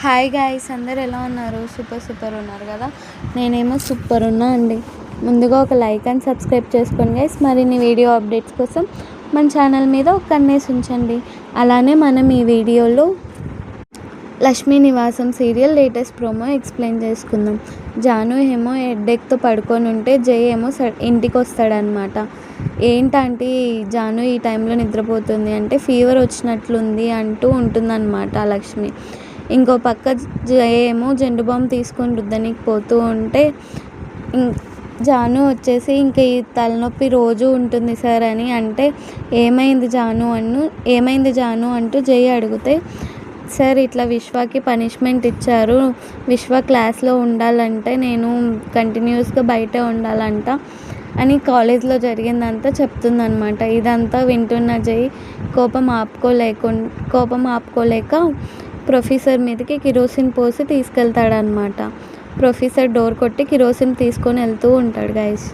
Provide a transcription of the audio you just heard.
Hi guys, అందరు ఎలా ఉన్నారు? సూపర్ ఉన్నారు కదా. నేనేమో సూపర్ ఉన్నా అండి. ముందుగా ఒక లైక్ అండ్ సబ్స్క్రైబ్ చేసుకోండి గైస్. మరిన్ని వీడియో అప్డేట్స్ కోసం మన ఛానల్ మీద ఒక కన్నేసి ఉంచండి. అలానే మనం ఈ వీడియోలో లక్ష్మీ నివాసం సీరియల్ లేటెస్ట్ ప్రోమో ఎక్స్ప్లెయిన్ చేసుకుందాం. జాను ఏమో హెడ్ఏక్తో పడుకొని ఉంటే జై ఏమో ఇంటికి వస్తాడనమాట. ఏంటంటే జాను ఈ టైంలో నిద్రపోతుంది అంటే ఫీవర్ వచ్చినట్లుంది అంటూ ఉంటుందన్నమాట లక్ష్మి. ఇంకో పక్క జయ ఏమో జెండు బామ్ తీసుకొని రుద్దనికి పోతూ ఉంటే జాను వచ్చేసి ఇంక ఈ తలనొప్పి రోజు ఉంటుంది సార్ అని అంటే ఏమైంది జాను అంటూ జయ అడిగితే, సార్ ఇట్లా విశ్వకి పనిష్మెంట్ ఇచ్చారు, విశ్వ క్లాస్లో ఉండాలంటే నేను కంటిన్యూస్గా బయటే ఉండాలంట అని కాలేజ్లో జరిగిందంతా చెప్తుందనమాట. ఇదంతా వింటున్న జై కోపం ఆపుకోలేక ప్రొఫెసర్ మీదకి కిరోసిన్ పోసి తీసుకెళ్తాడనమాట. ప్రొఫెసర్ డోర్ కొట్టి కిరోసిన్ తీసుకొని వెళ్తూ ఉంటాడు గైస్.